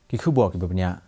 Kikubwa kibabnya.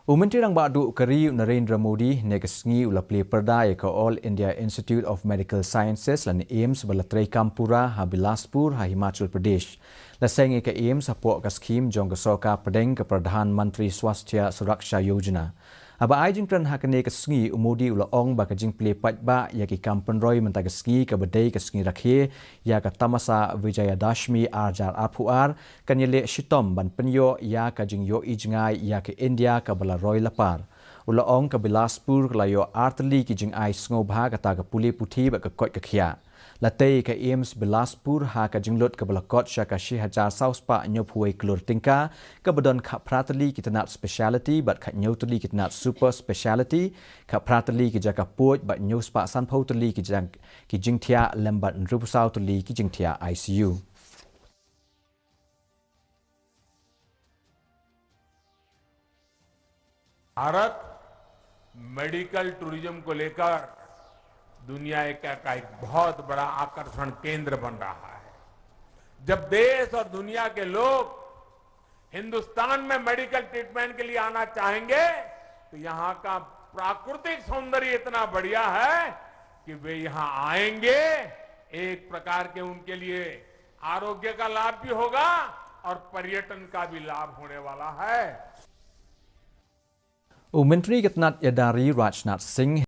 Menteri Rang Badu Kari Narendra Modi negasngi ula Plie Pyrda ke All India Institute of Medical Sciences lan AIMS bala Treikam Pura ha Bilaspur ha Himachal Pradesh. Laseng ke AIMS hapok ke skim jong ke soka pedeng ke Pradhan Menteri Swasthya Suraksha Yojana. Aba ai jing tran ha kene ke sngi Modi ula ong ba ke jing Plie Pyrda ya ki kampen roy menta ke sngi ke bedai ke sngi rakhe ya ke tamasa Vijayadashmi arjar arpuar kan yele shitom ban penyo ya ke jing yo ijngai ya ke India ke bala roy lapar. Ula ong ke Bilaspur ke layo artli ki jing ai sngo bha kata ke puli puthi ba ke kot ke khia. Latei ke AIMS Bilaspur ha ka jinglot ke balakot syaka 1000 sauspa nyop huai kelur tingka ke bedon kha pratali kita nak speciality bat kha nyotali kita nak super speciality kha pratali ki jaka puj bat nyospa san pautali ki jingthia lembat nrupsau tali ki jingthia ICU. Bharat medical tourism को लेकर दुनिया का एक बहुत बड़ा आकर्षण केंद्र बन रहा है। जब देश और दुनिया के लोग हिंदुस्तान में मेडिकल ट्रीटमेंट के लिए आना चाहेंगे तो यहाँ का प्राकृतिक सौंदर्य इतना बढ़िया है कि वे यहाँ आएंगे। एक प्रकार के उनके लिए आरोग्य का लाभ भी होगा और पर्यटन का भी लाभ होने वाला है। Menteri Ketnat Yadari Rajnath Singh